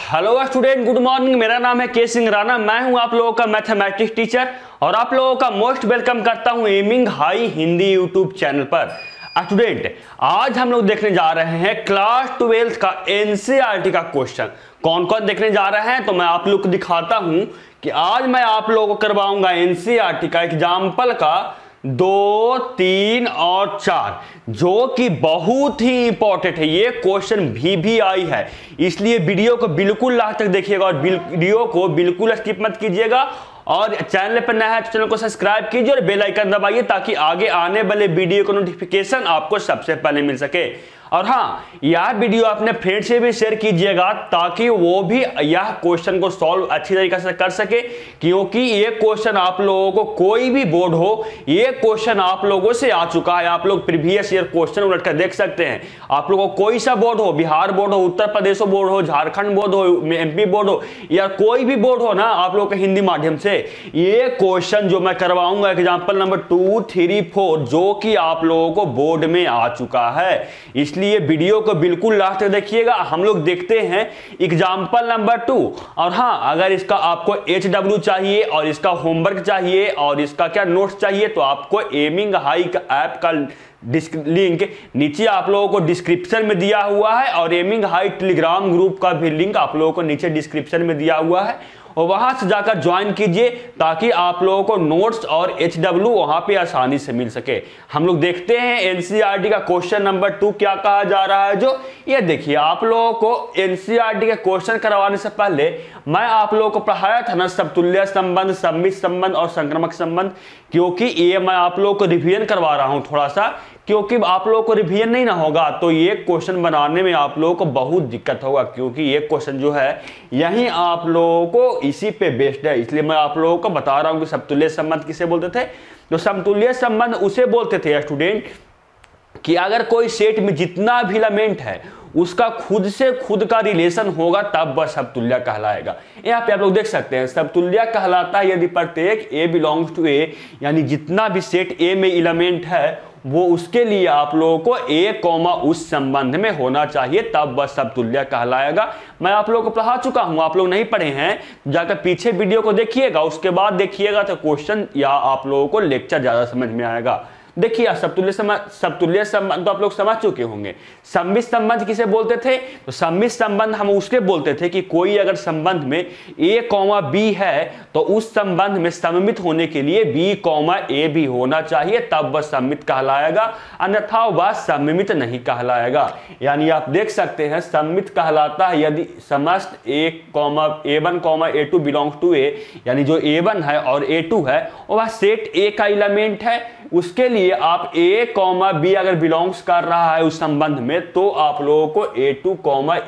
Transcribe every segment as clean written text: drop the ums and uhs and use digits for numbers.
Hello student, good morning. मेरा नाम है के सिंह राणा। मैं हूं आप लोगों का मैथमेटिक्स टीचर और आप लोगों का मोस्ट वेलकम करता हूं aiming high Hindi YouTube channel पर। स्टूडेंट, आज हम लोग देखने जा रहे हैं क्लास 12 का एनसीईआरटी का क्वेश्चन। कौन कौन देखने जा रहे हैं तो मैं आप लोग को दिखाता हूं कि आज मैं आप लोगों को करवाऊंगा एनसीईआरटी का एग्जाम्पल का 2, 3 और 4, जो कि बहुत ही इंपॉर्टेंट है। ये क्वेश्चन भी आई है, इसलिए वीडियो को बिल्कुल लास्ट तक देखिएगा और वीडियो को बिल्कुल स्किप मत कीजिएगा। और चैनल पर नया है तो चैनल को सब्सक्राइब कीजिए और बेल आइकन दबाइए ताकि आगे आने वाले वीडियो का नोटिफिकेशन आपको सबसे पहले मिल सके। और हाँ, यह वीडियो अपने फ्रेंड से भी शेयर कीजिएगा ताकि वो भी यह क्वेश्चन को सॉल्व अच्छी तरीके से कर सके, क्योंकि ये क्वेश्चन आप लोगों को कोई भी बोर्ड हो, ये क्वेश्चन आप लोगों से आ चुका है। आप लोग प्रीवियस ईयर क्वेश्चन उलट कर देख सकते हैं। आप लोगों को कोई सा बोर्ड हो, बिहार बोर्ड हो, उत्तर प्रदेश बोर्ड हो, झारखंड बोर्ड हो, एमपी बोर्ड हो या कोई भी बोर्ड हो ना, आप लोग के हिंदी माध्यम से ये क्वेश्चन जो मैं करवाऊंगा एग्जाम्पल नंबर 2, 3, 4, जो कि आप लोगों को बोर्ड में आ चुका है, इसलिए वीडियो को बिल्कुल लास्ट तक देखिएगा। हम लोग देखते हैं एग्जाम्पल नंबर 2। और हाँ, अगर इसका आपको HW चाहिए और इसका होमवर्क चाहिए और इसका क्या नोट्स चाहिए तो आपको एमिंग हाई का ऐप का लिंक नीचे आप लोगों को डिस्क्रिप्शन में दिया हुआ है और एमिंग हाई टेलीग्राम ग्रुप का भी लिंक आप लोगों को नीचे डिस्क्रिप्शन में दिया हुआ है और वहां से जाकर ज्वाइन कीजिए ताकि आप लोगों को नोट्स और HW वहां पे आसानी से मिल सके। हम लोग देखते हैं एनसीईआरटी का क्वेश्चन नंबर 2 क्या कहा जा रहा है। जो ये देखिए, आप लोगों को एनसीईआरटी के क्वेश्चन करवाने से पहले मैं आप लोगों को पढ़ाया था ना समतुल्य संबंध, सम्मित संबंध और संक्रामक संबंध, क्योंकि ये मैं आप लोगों को रिवीजन करवा रहा हूं थोड़ा सा, क्योंकि आप लोगों को रिवीजन नहीं ना होगा तो ये क्वेश्चन बनाने में आप लोगों को बहुत दिक्कत होगा, क्योंकि ये क्वेश्चन जो है यही आप लोगों को इसी पे बेस्ड है। इसलिए मैं आप लोगों को बता रहा हूं कि समतुल्य संबंध किसे बोलते थे। तो समतुल्य संबंध उसे बोलते थे स्टूडेंट कि अगर कोई सेट में जितना भी एलिमेंट है उसका खुद से खुद का रिलेशन होगा तब वह समतुल्य कहलाएगा। यहाँ पे आप लोग देख सकते हैं समतुल्य कहलाता है यदि प्रत्येक A बिलोंग्स टू A, यानी जितना भी सेट A में एलिमेंट है वो उसके लिए आप लोगों को A, उस संबंध में होना चाहिए, तब वह समतुल्य कहलाएगा। मैं आप लोगों को पढ़ा चुका हूं, आप लोग नहीं पढ़े हैं जाकर पीछे वीडियो को देखिएगा, उसके बाद देखिएगा तो क्वेश्चन या आप लोगों को लेक्चर ज्यादा समझ में आएगा। देखिए समतुल्य संबंध तो आप लोग समझ चुके होंगे। सम्मित संबंध किसे बोलते थे तो सम्मित संबंध हम उसके बोलते थे कि कोई अगर संबंध में A, B है तो उस संबंध में सममित होने के लिए B, A भी होना चाहिए, तब वह सम्मित कहलाएगा, अन्यथा वह सममित नहीं कहलाएगा। यानी आप देख सकते हैं सम्मित कहलाता है यदि समस्त A1, A2 belongs to A, यानी जो A1 है और A2 है वह सेट A का एलिमेंट है, उसके लिए आप A, B अगर बिलोंग्स कर रहा है उस संबंध में तो आप लोगों को A2,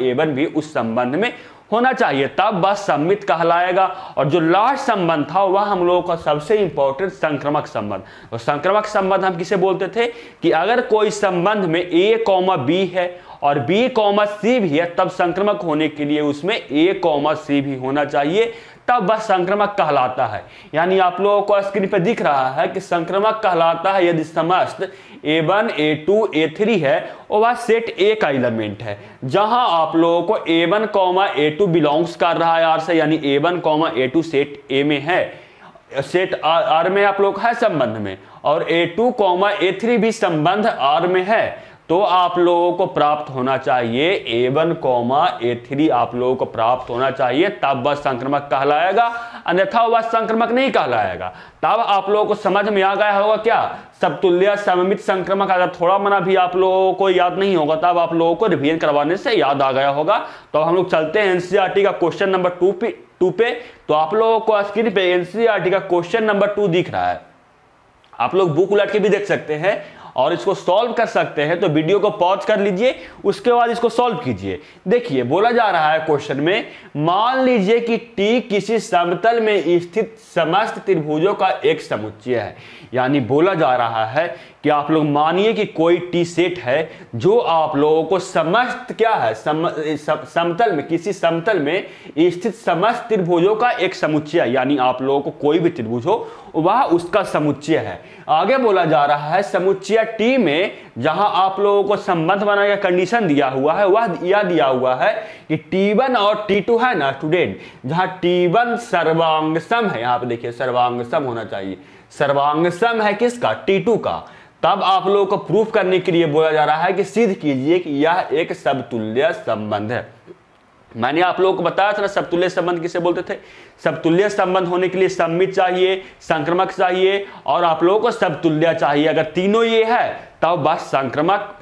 A1 भी उस संबंध में होना चाहिए, तब बस सम्मित कहलाएगा। और जो लास्ट संबंध था वह हम लोगों का सबसे इंपॉर्टेंट संक्रामक संबंध। तो संक्रामक संबंध हम किसे बोलते थे कि अगर कोई संबंध में A, B है और B, C भी है तब संक्रामक होने के लिए उसमें A, C भी होना चाहिए, तब वह संक्रामक कहलाता है। यानी आप लोगों को स्क्रीन पर दिख रहा है कि संक्रामक कहलाता है यदि समस्त A1, A2, A3 है और वह सेट A का एलिमेंट है, जहां आप लोगों को A1, A2 बिलोंग्स कर रहा है R से, यानी A1, A2 सेट A में है, सेट R में आप लोग है संबंध में, और A2, A3 भी संबंध R में है, तो आप लोगों को प्राप्त होना चाहिए A1, A3 आप लोगों को प्राप्त होना चाहिए, तब वह संक्रामक कहलाएगा, अन्यथा वह संक्रामक नहीं कहलाएगा। तब आप लोगों को समझ में आ गया होगा क्या समतुल्य सममित संक्रामक। अगर थोड़ा मना भी आप लोगों को याद नहीं होगा तब आप लोगों को रिवीजन करवाने से याद आ गया होगा। तो हम लोग चलते हैं एनसीईआरटी का क्वेश्चन नंबर 2 पे। तो आप लोगों को स्क्रीन पे एनसीईआरटी का क्वेश्चन नंबर 2 दिख रहा है, आप लोग बुक उलट के भी देख सकते हैं और इसको सॉल्व कर सकते हैं। तो वीडियो को पॉज कर लीजिए, उसके बाद इसको सॉल्व कीजिए। देखिए बोला जा रहा है क्वेश्चन में, मान लीजिए कि T किसी समतल में स्थित समस्त त्रिभुजों का एक समुच्चय है। यानी बोला जा रहा है कि आप लोग मानिए कि कोई टी सेट है जो आप लोगों को समस्त क्या है समतल में, किसी समतल में स्थित समस्त त्रिभुजों का एक समुच्चय, यानी आप लोगों को कोई भी त्रिभुज हो वह उसका समुच्चय है। आगे बोला जा रहा है समुच्चय टी में जहां आप लोगों को संबंध बनाने का कंडीशन दिया हुआ है वह यह दिया हुआ है कि T1 और T2 है ना स्टूडेंट, जहां T1 सर्वांगसम है, यहां पे देखिए सर्वांगसम होना चाहिए, सर्वांगसम है किसका, T2 का, तब आप लोगों को प्रूफ करने के लिए बोला जा रहा है कि सिद्ध कीजिए कि यह एक समतुल्य संबंध है। मैंने आप लोगों को बताया था ना समतुल्य संबंध किसे बोलते थे। समतुल्य संबंध होने के लिए सममित चाहिए, संक्रमक चाहिए और आप लोगों को समतुल्य चाहिए। अगर तीनों ये है तब बस संक्रमक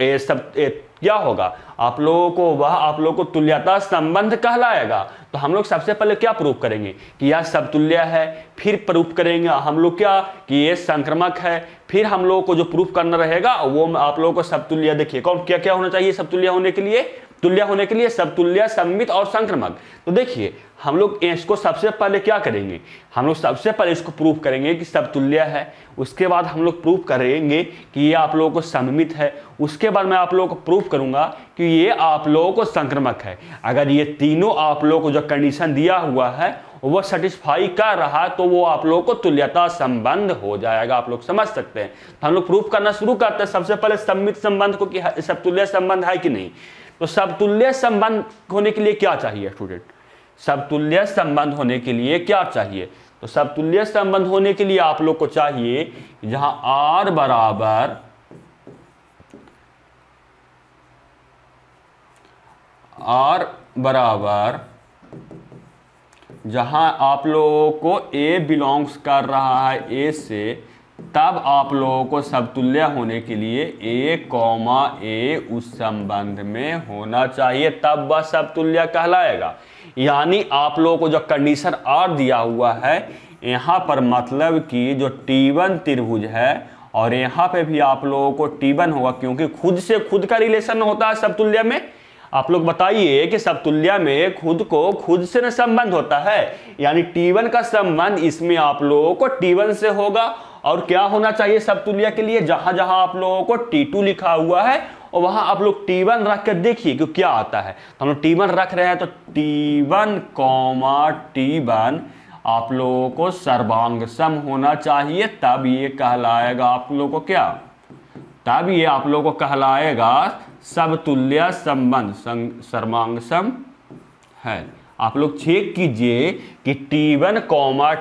क्या होगा, आप लोगों को वह आप लोगों को तुल्यता संबंध कहलाएगा। तो हम लोग सबसे पहले क्या प्रूफ करेंगे कि यह समतुल्य है, फिर प्रूफ करेंगे हम लोग क्या कि ये संक्रमक है, फिर हम लोगों को जो प्रूफ करना रहेगा वो आप लोगों को समतुल्य, देखिए कौन क्या क्या होना चाहिए समतुल्य होने के लिए, तुल्य होने के लिए समतुल्य, सममित और संक्रमक। तो देखिए हम लोग इसको सबसे पहले क्या करेंगे, हम लोग सबसे पहले इसको प्रूफ करेंगे कि समतुल्य है, उसके बाद हम लोग प्रूफ करेंगे कि ये आप लोगों को सममित है, उसके बाद मैं आप लोगों को प्रूफ करूंगा कि ये आप लोगों को संक्रमक है। अगर ये तीनों आप लोगों को जो कंडीशन दिया हुआ है वो सेटिस्फाई कर रहा तो वो आप लोगों को तुल्यता संबंध हो जाएगा। आप लोग समझ सकते हैं। तो हम लोग प्रूफ करना शुरू करते हैं सबसे पहले सममित संबंध को कि समतुल्य संबंध है कि नहीं। तो समतुल्य संबंध होने के लिए क्या चाहिए स्टूडेंट, समतुल्य संबंध होने के लिए क्या चाहिए, तो समतुल्य संबंध होने के लिए आप लोग को चाहिए जहां R बराबर जहां आप लोगों को A बिलोंग्स कर रहा है A से, तब आप लोगों को समतुल्य होने के लिए A, उस संबंध में होना चाहिए, तब वह समतुल्य कहलाएगा। यानी आप लोगों को जो कंडीशन R दिया हुआ है यहाँ पर मतलब कि जो T1 त्रिभुज है और यहाँ पे भी आप लोगों को T1 होगा, क्योंकि खुद से खुद का रिलेशन होता है समतुल्य में। आप लोग बताइए कि समतुल्य में खुद को खुद से न संबंध होता है, यानी T1 का संबंध इसमें आप लोगों को T1 से होगा। और क्या होना चाहिए समतुल्य के लिए, जहां जहां आप लोगों को T2 लिखा हुआ है और वहां आप लोग T1 रख कर देखिए कि क्या आता है। तो हम लोग T1 रख रहे हैं तो T1, T1 आप लोगों को सर्वांगसम होना चाहिए, तब ये कहलाएगा आप लोगों को क्या, तब ये आप लोगों को कहलाएगा समतुल्य संबंध, सर्वांगसम है। आप लोग चेक कीजिए कि T1,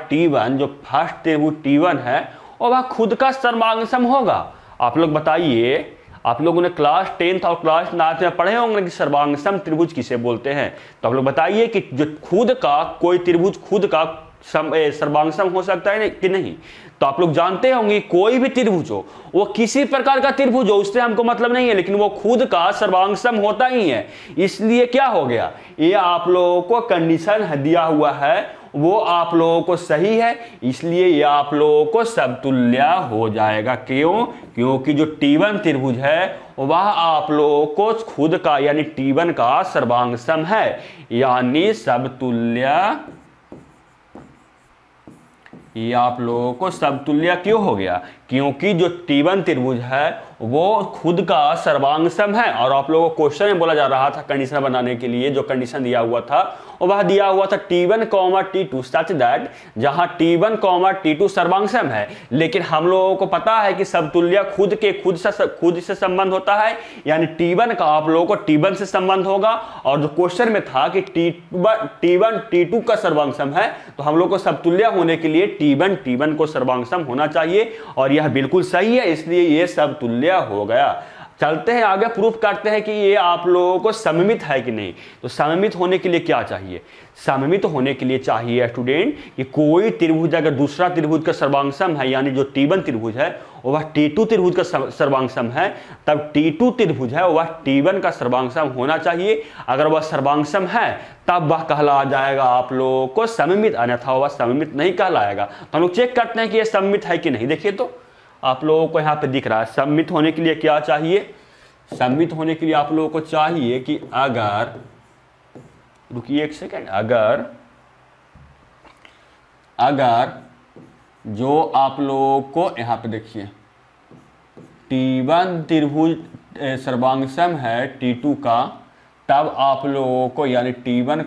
T1 जो फर्स्ट त्रिभुज T1 है और वह खुद का सर्वांगसम होगा। आप लोग बताइए, आप लोगों ने क्लास 10th और क्लास 9th में पढ़े होंगे कि सर्वांगसम त्रिभुज किसे बोलते हैं। तो आप लोग बताइए कि जो खुद का कोई त्रिभुज खुद का सर्वांगसम हो सकता है कि नहीं। तो आप लोग जानते होंगे कोई भी त्रिभुज हो, वो किसी प्रकार का त्रिभुज हो, उससे हमको मतलब नहीं है, लेकिन वो खुद का सर्वांगसम होता ही है। इसलिए क्या हो गया, ये आप लोगों को कंडीशन दिया हुआ है वो आप लोगों को सही है, इसलिए ये आप लोगों को समतुल्य हो जाएगा। क्यों, क्योंकि जो T1 त्रिभुज है वह आप लोगों को खुद का यानी T1 का सर्वांगसम है, यानी समतुल्य। ये आप लोगों को समतुल्य क्यों हो गया, क्योंकि जो T1 त्रिभुज है वो खुद का सर्वांगसम है। और आप लोगों को क्वेश्चन में बोला जा रहा था कंडीशन बनाने के लिए, जो कंडीशन दिया हुआ था और वह दिया हुआ था T1, T2 सच दैट जहां T1, T2 सर्वांगसम है। लेकिन हम लोगों को पता है कि समतुल्य खुद से संबंध होता है, यानी T1 का आप लोगों को T1 से संबंध होगा। और जो क्वेश्चन में था कि T1 T2 का सर्वांगसम है, तो हम लोग को समतुल्य होने के लिए T1 को सर्वांगसम होना चाहिए, और यह बिल्कुल सही है, इसलिए यह समतुल्य हो गया। चलते हैं आगे, प्रूफ करते हैं कि ये आप लोगों को सममित है कि नहीं। तो सममित होने के लिए क्या चाहिए, सममित होने के लिए चाहिए स्टूडेंट कि कोई त्रिभुज अगर दूसरा त्रिभुज का सर्वांगसम है, यानी जो T1 त्रिभुज है वह T2 त्रिभुज का सर्वांगसम है, तब T2 त्रिभुज है वह T1 का सर्वांगसम होना चाहिए। अगर वह सर्वांगसम है तब वह कहला जाएगा आप लोगों को सममित, अन्यथा वह सममित नहीं कहलाएगा। तो हम लोग चेक करते हैं कि यह सममित है कि नहीं। देखिए तो आप लोगों को यहाँ पे दिख रहा है सममित होने के लिए क्या चाहिए, सममित होने के लिए आप लोगों को चाहिए कि अगर, रुकिए एक सेकेंड, अगर जो आप लोगों को यहाँ पे देखिए T1 त्रिभुज सर्वांगसम है T2 का, तब आप लोगों को यानी T1,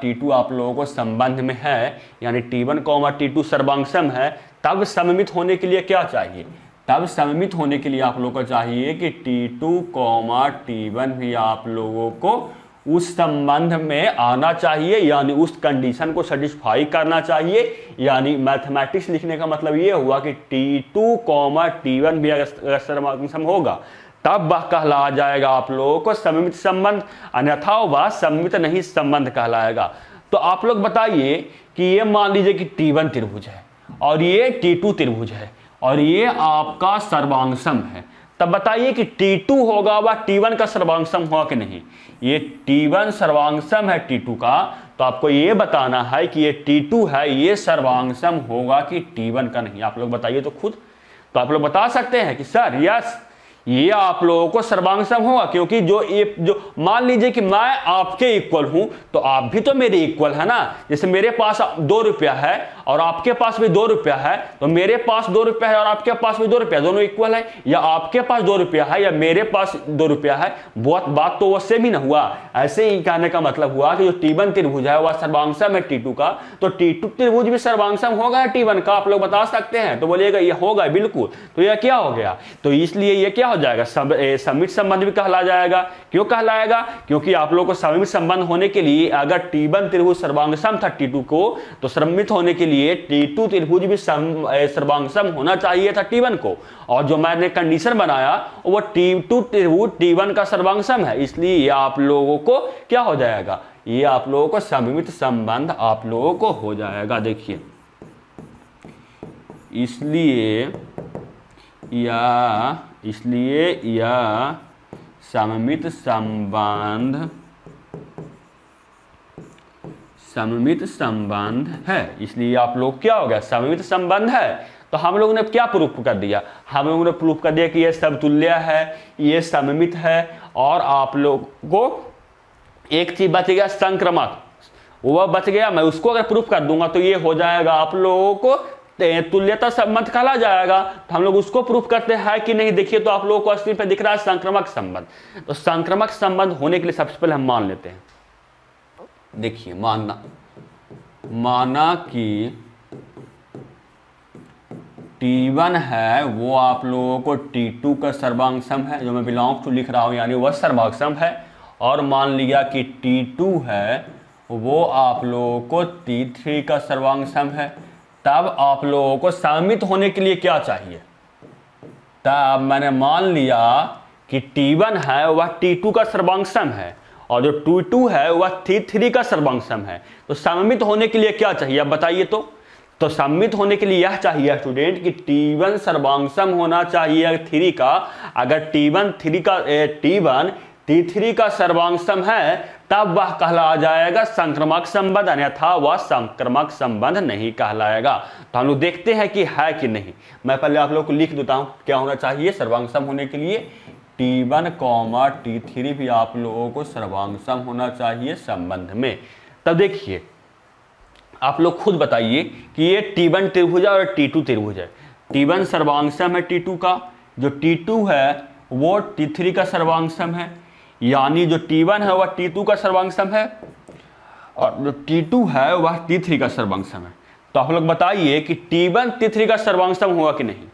T2 आप लोगों को संबंध में है, यानी T1, T2 सर्वांगसम है, तब सममित होने के लिए क्या चाहिए, तब सममित होने के लिए आप लोगों को चाहिए कि T2, T1 भी आप लोगों को उस संबंध में आना चाहिए, यानी उस कंडीशन को सेटिस्फाई करना चाहिए। यानी मैथमेटिक्स लिखने का मतलब ये हुआ कि T2, T1 भी अगर सर्वसम होगा तब वह कहला जाएगा आप लोगों को सममित संबंध, अन्यथा वह सममित नहीं संबंध कहलाएगा। तो आप लोग बताइए कि ये मान लीजिए कि T1 त्रिभुज है और ये T2 त्रिभुज है और ये आपका सर्वांगसम है, तब बताइए कि T2 होगा वह T1 का सर्वांगसम होगा कि नहीं। ये T1 सर्वांगसम है T2 का, तो आपको ये बताना है कि ये T2 है, ये सर्वांगसम होगा कि T1 का नहीं। आप लोग बताइए तो खुद। तो आप लोग बता सकते हैं कि सर यस ये आप लोगों को सर्वांगसम होगा, क्योंकि जो मान लीजिए कि मैं आपके इक्वल हूं तो आप भी तो मेरे इक्वल है ना। जैसे मेरे पास 2 रुपया है और आपके पास भी 2 रुपया है, तो मेरे पास 2 रुपया है और आपके पास भी 2 रुपया, दोनों इक्वल है। या आपके पास 2 रुपया है या मेरे पास 2 रुपया है, बात तो वो सेम ही ना हुआ। ऐसे ही कहने का मतलब हुआ कि जो T1 त्रिभुज है वह सर्वांगसम है T2 का, तो T2 त्रिभुज भी सर्वांगसम होगा T1 का। आप लोग बता सकते हैं। तो बोलिएगा ये होगा बिल्कुल। तो यह क्या हो गया, तो इसलिए ये क्या हो जाएगा, सममित संबंध भी कहला जाएगा। क्यों कहलाएगा, क्योंकि आप लोगों को सममित संबंध होने के लिए अगर T1 त्रिभुज सर्वांगसम था T2 को, तो सममित होने के लिए T2 त्रिभुज भी सर्वांगसम होना चाहिए था T1 को। और जो मैंने कंडीशन बनाया वो T2 त्रिभुज T1 का सर्वांगसम है, इसलिए ये आप लोगों को क्या हो जाएगा, ये आप लोगों को सममित संबंध आप लोगों को हो जाएगा। देखिए इसलिए यह सममित संबंध है। इसलिए आप लोग क्या हो गया, सममित संबंध है। तो हम लोगों ने क्या प्रूफ कर दिया, हम लोगों ने प्रूफ कर दिया कि ये समतुल्य है, ये सममित है। और आप लोग को एक चीज बच गया, संक्रमक, वह बच गया। मैं उसको अगर प्रूफ कर दूंगा तो ये हो जाएगा आप लोगों को तुल्यता संबंध कहला जाएगा। तो हम लोग उसको प्रूफ करते हैं कि नहीं। देखिए तो आप लोगों को स्क्रीन पे दिख रहा है संक्रमक संबंध। तो संक्रमक संबंध होने के लिए सबसे पहले हम मान लेते हैं। देखिए माना कि T1 है वो आप लोगों को T2 का सर्वांगसम है, जो मैं बिलोंग टू लिख रहा हूं, यानी वह सर्वांगसम है। और मान लिया कि T2 है वो आप लोगों को T3 का सर्वांगसम है। तब आप लोगों को सममित होने के लिए क्या चाहिए, तब मैंने मान लिया कि T1 है वह T2 का सर्वांगसम है और जो T2 है वह T3 का सर्वांगसम है। तो सममित होने के लिए क्या चाहिए आप बताइए। तो सममित होने के लिए यह चाहिए स्टूडेंट कि T1 सर्वांगसम होना चाहिए 3 का। अगर T1 T3 का सर्वांगसम है तब वह कहला जाएगा संक्रमक संबंध, अन्यथा वह संक्रमक संबंध नहीं कहलाएगा। तो हम लोग देखते हैं कि है कि नहीं। मैं पहले आप लोगों को लिख देता हूं क्या होना चाहिए सर्वांगसम होने के लिए। T1, T3 भी आप लोगों को सर्वांगसम होना चाहिए संबंध में। तब देखिए आप लोग खुद बताइए कि ये T1 त्रिभुज और T2 त्रिभुज है। T1 सर्वांगसम है T2 का, जो T2 है वो T3 का सर्वांगसम है, यानी जो T1 है वह T2 का सर्वांगसम है और जो T2 है वह T3 का सर्वांगसम है। तो आप लोग बताइए कि T1 T3 का सर्वांगसम होगा कि नहीं।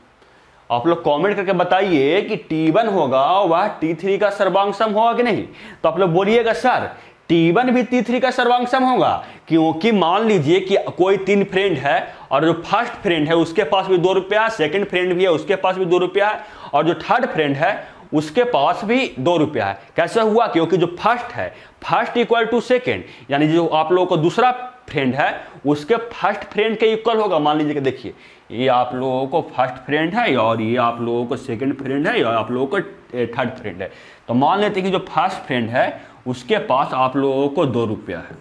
आप लोग कमेंट करके बताइए कि T1 होगा वह T3 का सर्वांगसम होगा कि नहीं। तो आप लोग बोलिएगा सर T1 भी T3 का सर्वांगसम होगा, क्योंकि मान लीजिए कि कोई 3 फ्रेंड है और जो फर्स्ट फ्रेंड है उसके पास भी 2 रुपया, सेकंड फ्रेंड भी है उसके पास भी 2 रुपया है और जो थर्ड फ्रेंड है उसके पास भी 2 रुपया है। कैसे हुआ, क्योंकि जो फर्स्ट है, फर्स्ट इक्वल टू सेकेंड, यानी जो आप लोगों को दूसरा फ्रेंड है उसके फर्स्ट फ्रेंड के इक्वल होगा। मान लीजिए कि देखिए ये आप लोगों को फर्स्ट फ्रेंड है और ये आप लोगों को सेकंड फ्रेंड है और आप लोगों को थर्ड फ्रेंड है। तो मान लेते हैं कि जो फर्स्ट फ्रेंड है उसके पास आप लोगों को 2 रुपया है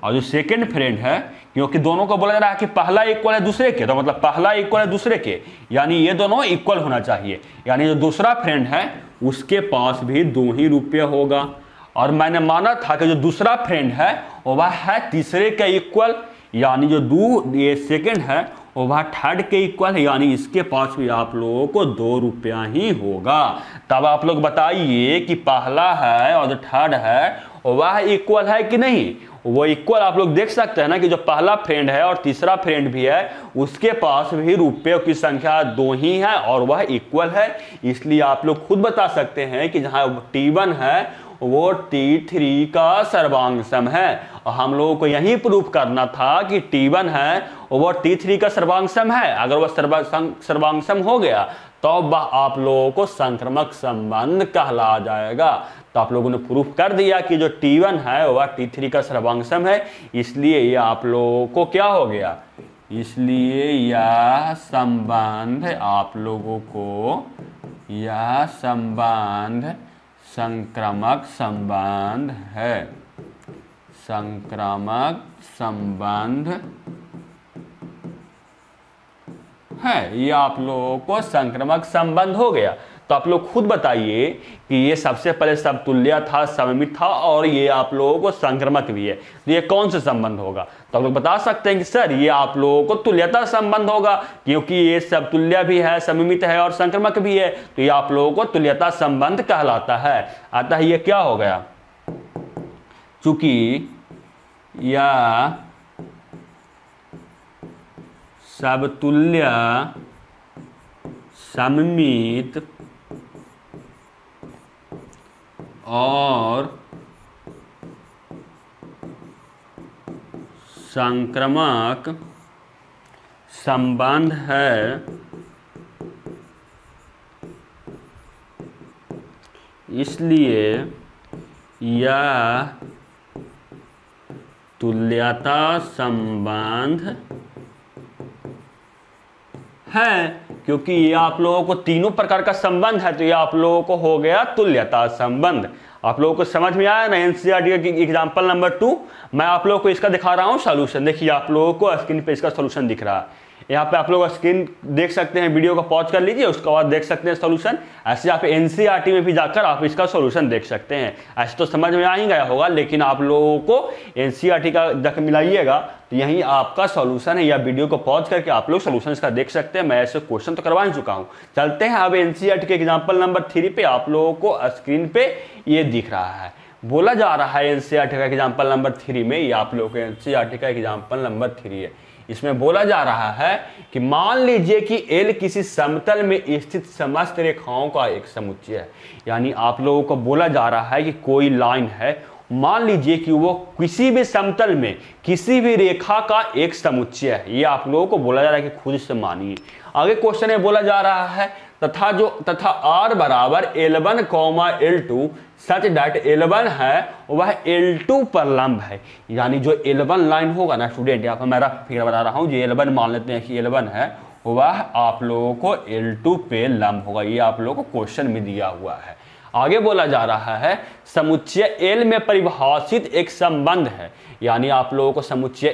और जो सेकंड फ्रेंड है, क्योंकि दोनों को बोला जा रहा है कि पहला इक्वल है दूसरे के, तो मतलब पहला इक्वल है दूसरे के, यानी ये दोनों इक्वल होना चाहिए। यानी जो दूसरा फ्रेंड है उसके पास भी 2 ही रुपये होगा। और मैंने माना था कि जो दूसरा फ्रेंड है वह है तीसरे के इक्वल, यानी जो ये सेकंड है वह थर्ड के इक्वल है, यानी इसके पास भी आप लोगों को 2 रुपया ही होगा। तब आप लोग बताइए कि पहला है और जो थर्ड है वह इक्वल है कि नहीं। वो इक्वल आप लोग देख सकते हैं ना कि जो पहला फ्रेंड है और तीसरा फ्रेंड भी है उसके पास भी रुपयों की संख्या 2 ही है और वह इक्वल है। इसलिए आप लोग खुद बता सकते हैं कि जहां T1 है वो T3 का सर्वांग सम है। और हम लोगों को यही प्रूफ करना था कि T1 है वो T3 का सर्वांग सम है। अगर वह सर्वांग सम हो गया तो वह आप लोगों को संक्रमक संबंध कहला जाएगा। तो आप लोगों ने प्रूफ कर दिया कि जो T1 है वह T3 का सर्वांग सम है। इसलिए यह आप लोगों को क्या हो गया, इसलिए यह संबंध आप लोगों को, यह संबंध संक्रामक संबंध है। संक्रामक संबंध है, ये आप लोगों को संक्रामक संबंध हो गया। तो आप लोग खुद बताइए कि ये सबसे पहले समतुल्य था, सममित था और ये आप लोगों को संक्रामक भी है, तो ये कौन सा संबंध होगा। तो आप लोग बता सकते हैं कि सर ये आप लोगों को तुल्यता संबंध होगा, क्योंकि ये समतुल्य भी है, सममित है और संक्रामक भी है, तो ये आप लोगों को तुल्यता संबंध कहलाता है। अतः ये क्या हो गया, चूंकि यह समतुल्य, सममित और संक्रामक संबंध है, इसलिए यह तुल्यता संबंध है। क्योंकि ये आप लोगों को तीनों प्रकार का संबंध है, तो ये आप लोगों को हो गया तुल्यता संबंध। आप लोगों को समझ में आया ना एनसीईआरटी का एग्जांपल नंबर 2। मैं आप लोगों को इसका दिखा रहा हूं सॉल्यूशन। देखिए आप लोगों को स्क्रीन पे इसका सॉल्यूशन दिख रहा है। यहाँ पे आप लोग स्क्रीन देख सकते हैं, वीडियो को पॉज कर लीजिए, उसके बाद देख सकते हैं सॉल्यूशन। ऐसे आप एनसीईआरटी में भी जाकर आप इसका सॉल्यूशन देख सकते हैं। ऐसे तो समझ में आ ही गया होगा, लेकिन आप लोगों को एनसीईआरटी का जाकर मिलाइएगा तो यही आपका सॉल्यूशन है। या वीडियो को पॉज करके आप लोग सॉल्यूशन इसका देख सकते हैं। मैं ऐसे क्वेश्चन तो करवा ही चुका हूँ। चलते हैं अब एनसीईआरटी के एग्जाम्पल नंबर 3 पे। आप लोगों को स्क्रीन पे ये दिख रहा है, बोला जा रहा है एनसीईआरटी का एग्जाम्पल नंबर 3 में, ये आप लोगों को एनसीईआरटी का एग्जाम्पल नंबर 3 है। इसमें बोला जा रहा है कि मान लीजिए कि L किसी समतल में स्थित समस्त रेखाओं का एक समुच्चय है। यानी आप लोगों को बोला जा रहा है कि कोई लाइन है, मान लीजिए कि वो किसी भी समतल में किसी भी रेखा का एक समुच्चय है। ये आप लोगों को बोला जा रहा है कि खुद से मानिए। आगे क्वेश्चन में बोला जा रहा है तथा R बराबर L1, L2 such that L1 है वह L2 पर लंब है। यानी जो L1 लाइन होगा ना स्टूडेंट, यहाँ पर मैं रफ फिगर बता रहा हूँ, जो L1 मान लेते हैं कि L1 है वह आप लोगों को L2 पे लंब होगा। ये आप लोगों को क्वेश्चन में दिया हुआ है। आगे बोला जा रहा है समुच्चय L में परिभाषित एक संबंध है। यानी आप लोगों को समुच्चय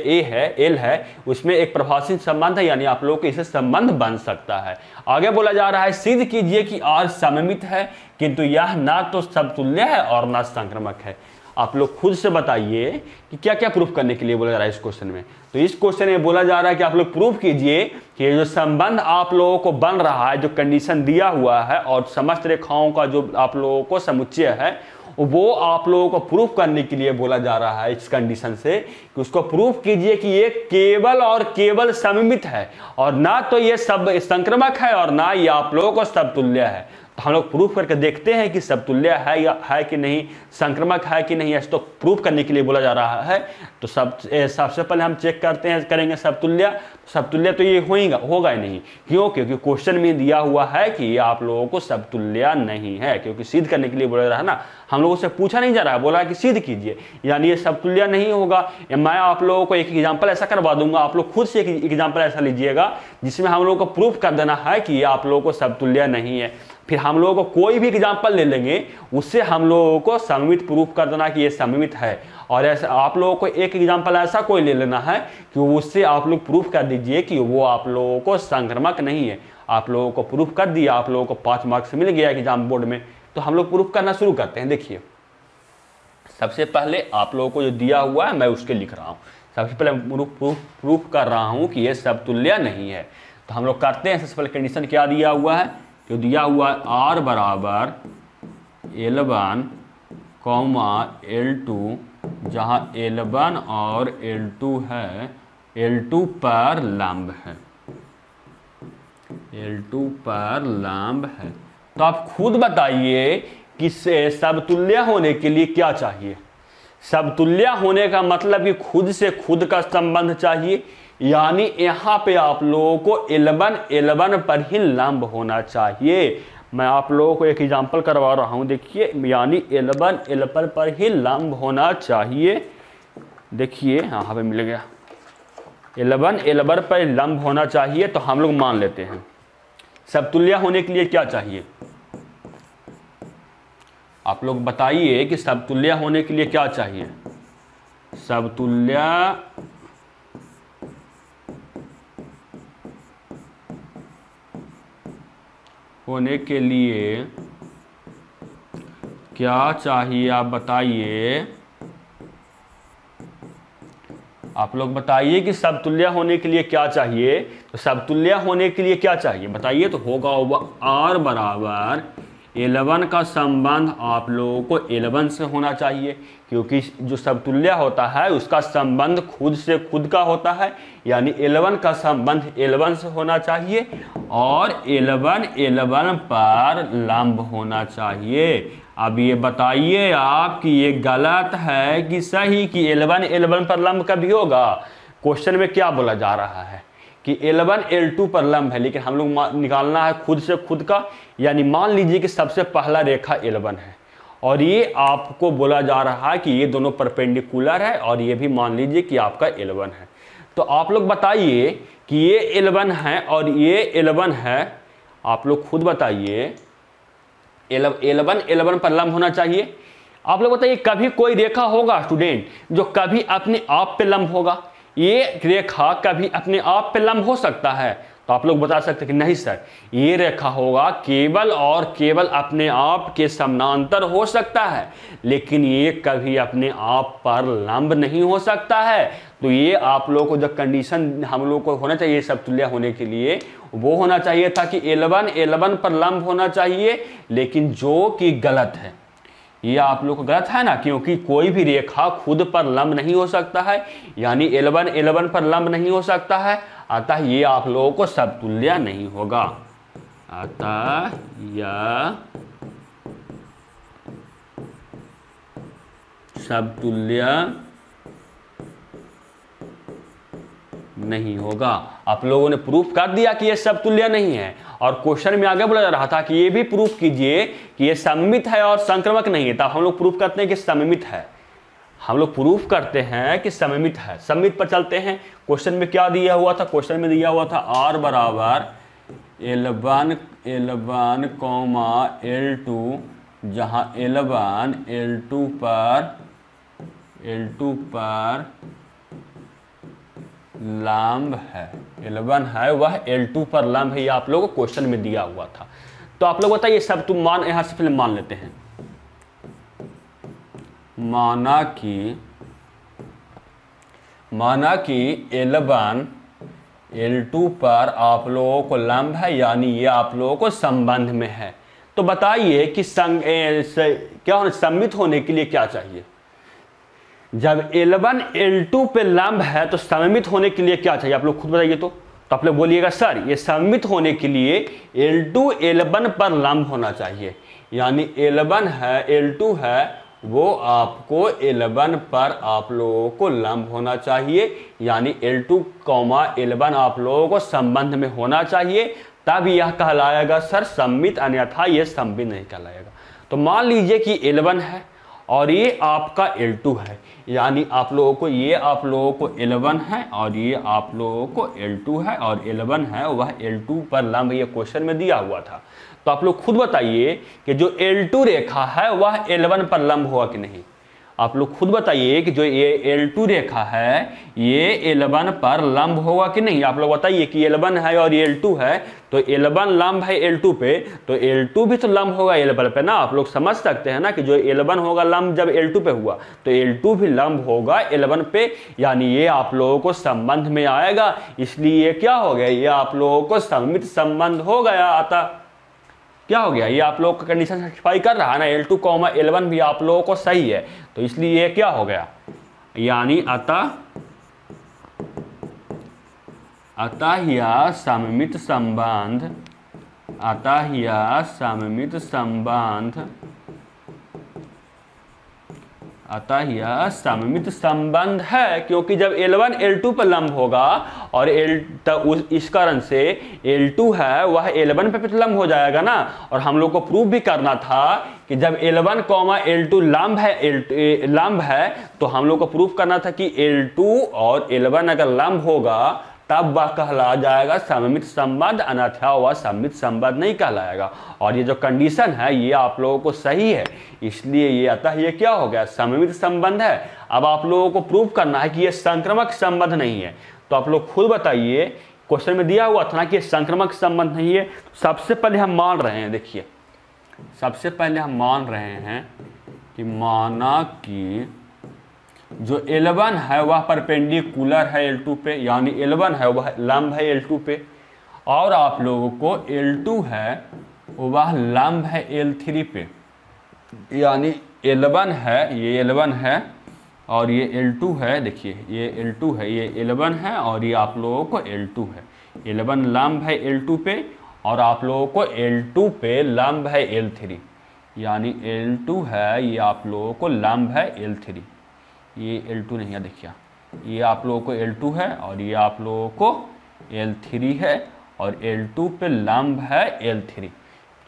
L है, उसमें एक परिभाषित संबंध है, यानी आप लोगों को इससे संबंध बन सकता है। आगे बोला जा रहा है सिद्ध कीजिए कि R सममित है, किंतु यह ना तो समतुल्य है और ना संक्रामक है। आप लोग खुद से बताइए कि क्या क्या प्रूफ करने के लिए बोला जा रहा है इस क्वेश्चन में। तो इस क्वेश्चन में बोला जा रहा है कि आप लोग प्रूफ कीजिए कि जो संबंध आप लोगों को बन रहा है, जो कंडीशन दिया हुआ है और समस्त रेखाओं का जो आप लोगों को समुच्चय है, वो आप लोगों को प्रूफ करने के लिए बोला जा रहा है इस कंडीशन से कि उसको प्रूफ कीजिए कि ये केवल और केवल सममित है और ना तो ये सब संक्रामक है और ना ये आप लोगों को समतुल्य है। तो हम लोग प्रूफ करके देखते हैं कि समतुल्य है या है कि नहीं, संक्रामक है कि नहीं। ऐसे तो प्रूफ करने के लिए बोला जा रहा है। तो सबसे पहले हम चेक करेंगे समतुल्य तो ये होगा ही नहीं। क्यों? क्योंकि क्वेश्चन में दिया हुआ है कि ये आप लोगों को समतुल्य नहीं है, क्योंकि सिद्ध करने के लिए बोला जा रहा है ना। हम लोगों से पूछा नहीं जा रहा है, बोला है कि सिद्ध कीजिए, यानी ये समतुल्य नहीं होगा। मैं आप लोगों को एक एग्जाम्पल ऐसा करवा दूंगा, आप लोग खुद से एक एग्जाम्पल ऐसा लीजिएगा जिसमें हम लोगों को प्रूफ कर देना है कि ये आप लोगों को समतुल्य नहीं है। फिर हम लोगों को कोई भी एग्जाम्पल ले लेंगे, उससे हम लोगों को सममित प्रूफ कर देना कि ये सममित है। और ऐसा आप लोगों को एक एग्जाम्पल ऐसा कोई ले लेना है कि उससे आप लोग प्रूफ कर दीजिए कि वो आप लोगों को संक्रामक नहीं है। आप लोगों को प्रूफ कर दिया, आप लोगों को 5 मार्क्स मिल गया एग्जाम बोर्ड में। तो हम लोग प्रूफ करना शुरू करते हैं। देखिए सबसे पहले आप लोगों को जो दिया हुआ है मैं उसके लिख रहा हूँ। सबसे पहले प्रूफ कर रहा हूँ कि ये समतुल्य नहीं है। तो हम लोग करते हैं। सबसे पहले कंडीशन क्या दिया हुआ है, जो दिया हुआ है R बराबर L1, कॉमा L2 जहाँ L1 और L2 है, L2 पर लंब है, L2 पर लंब है। तो आप खुद बताइए कि समतुल्य होने के लिए क्या चाहिए। समतुल्य होने का मतलब कि खुद से खुद का संबंध चाहिए, यानी यहाँ पे आप लोगों को L1 पर ही लंब होना चाहिए। मैं आप लोगों को एक एग्जांपल करवा रहा हूँ, देखिए, यानी L1 पर ही लंब होना चाहिए। देखिए यहाँ पे मिल गया, L1 पर लंब होना चाहिए। तो हम लोग मान लेते हैं समतुल्य होने के लिए क्या चाहिए। आप लोग बताइए कि समतुल्य होने के लिए क्या चाहिए। समतुल्य होने के लिए क्या चाहिए, आप बताइए। आप लोग बताइए कि समतुल्य होने के लिए क्या चाहिए। तो समतुल्य होने के लिए क्या चाहिए बताइए। तो होगा R बराबर L1 का संबंध आप लोगों को L1 से होना चाहिए, क्योंकि जो समतुल्य होता है उसका संबंध खुद से खुद का होता है, यानी L1 का संबंध L1 से होना चाहिए और L1 पर लंब होना चाहिए। अब ये बताइए आप कि ये गलत है कि सही, कि L1 पर लंब कभी होगा। क्वेश्चन में क्या बोला जा रहा है कि L1 L2 पर लंब है, लेकिन हम लोग निकालना है खुद से खुद का। यानी मान लीजिए कि सबसे पहला रेखा L1 है और ये आपको बोला जा रहा है कि ये दोनों परपेंडिकुलर है, और ये भी मान लीजिए कि आपका L1 है। तो आप लोग बताइए कि ये L1 है और ये L1 है। आप लोग खुद बताइए, L1 पर लंब होना चाहिए। आप लोग बताइए कभी कोई रेखा होगा स्टूडेंट जो कभी अपने आप पे लंब होगा। ये रेखा कभी अपने आप पे लंब हो सकता है। तो आप लोग बता सकते हैं कि नहीं सर, ये रेखा होगा केवल और केवल अपने आप के समानांतर हो सकता है, लेकिन ये कभी अपने आप पर लंब नहीं हो सकता है। तो ये आप लोगों को जो कंडीशन हम लोग को होना चाहिए समतुल्य होने के लिए, वो होना चाहिए था कि L1 पर लंब होना चाहिए, लेकिन जो कि गलत है। ये आप लोग को गलत है ना, क्योंकि कोई भी रेखा खुद पर लंब नहीं हो सकता है, यानी L1 पर लंब नहीं हो सकता है, अतः ये आप लोगों को समतुल्य नहीं होगा। अतः यह समतुल्य नहीं होगा। आप लोगों ने प्रूफ कर दिया कि ये समतुल्य नहीं है, और क्वेश्चन में आगे बोला जा रहा था कि ये भी प्रूफ कीजिए कि ये सममित है और संक्रमक नहीं है। तब हम लोग प्रूफ करते हैं कि सममित है। हम लोग प्रूफ करते हैं कि सममित है। सममित पर चलते हैं। क्वेश्चन में क्या दिया हुआ था? क्वेश्चन में दिया हुआ था R बराबर L1 L2, जहां L1 L2 पर लंब है। L1 है वह L2 पर लंब है, ये आप लोगों को क्वेश्चन में दिया हुआ था। तो आप लोग बताइए, सब तुम मान, यहां से पहले मान लेते हैं। माना कि L1 L2 पर आप लोगों को लंब है, यानी ये आप लोगों को संबंध में है। तो बताइए कि क्या होना, सममित होने के लिए क्या चाहिए? जब L1 L2 पे लंब है तो सममित होने के लिए क्या चाहिए? आप लोग खुद बताइए। तो आप लोग बोलिएगा सर, ये सममित होने के लिए L2 L1 पर लंब होना चाहिए, यानी L1 है L2 है वो आपको L1 पर आप लोगों को लंब होना चाहिए, यानी L2, L1 आप लोगों को संबंध में होना चाहिए, तब यह कहलाएगा सर सममित, अन्यथा यह सममित नहीं कहलाएगा। तो मान लीजिए कि L1 है और ये आपका L2 है, यानी आप लोगों को ये आप लोगों को L1 है और ये आप लोगों को L2 है, और L1 है वह L2 पर लंब, ये क्वेश्चन में दिया हुआ था। तो आप लोग खुद बताइए कि जो L2 रेखा है वह L1 पर लंब हुआ कि नहीं। आप लोग खुद बताइए कि जो ये L2 रेखा है ये L1 पर लंब होगा कि नहीं। आप लोग बताइए कि L1 है और ये L2 है, तो L1 लंब है L2 पे, तो L2 भी तो लंब होगा L1 पे ना। आप लोग समझ सकते हैं ना कि जो L1 होगा लंब जब L2 पे हुआ, तो L2 भी लंब होगा L1 पे, यानी ये आप लोगों को संबंध में आएगा। इसलिए ये क्या हो गया, ये आप लोगों को सममित संबंध हो गया। आता क्या हो गया, ये आप लोग का कंडीशन सेटिस्फाई कर रहा है ना, L2 कॉमा L1 भी आप लोगों को सही है, तो इसलिए ये क्या हो गया, यानी अतः यह सममित संबंध, अतः यह सममित संबंध, अतः यह सममित संबंध है, क्योंकि जब L1 L2 पर लंब होगा और इस कारण से L2 है वह L1 पे लंब हो जाएगा ना। और हम लोग को प्रूव भी करना था कि जब L1 कॉमा L2 लंब है तो हम लोग को प्रूव करना था कि L2 और L1 अगर लंब होगा तब वह कहला जाएगा सममित संबंध, अन्यथा वह सममित संबंध नहीं कहलाएगा। और ये जो कंडीशन है ये आप लोगों को सही है, इसलिए ये अतः ये क्या हो गया, सममित संबंध है। अब आप लोगों को प्रूव करना है कि ये संक्रामक संबंध नहीं है, तो आप लोग खुद बताइए, क्वेश्चन में दिया हुआ था ना कि ये संक्रामक संबंध नहीं है। सबसे पहले हम मान रहे हैं, देखिए सबसे पहले हम मान रहे हैं कि माना कि जो L1 है वह परपेंडिकुलर है L2 पे, यानी L1 है वह लंब है L2 पे, और आप लोगों को L2 है वह लंब है L3 पे, यानी L1 है, ये L1 है और ये L2 है, देखिए ये L2 है, ये L1 है और ये आप लोगों को L2 है। L1 लंब है L2 पे और आप लोगों को L2 पे लंब है L3, यानी L2 है ये आप लोगों को लंब है L3, ये L2 नहीं है, देखिए ये आप लोगों को L2 है और ये आप लोगों को L3 है और L2 पे लंब है L3,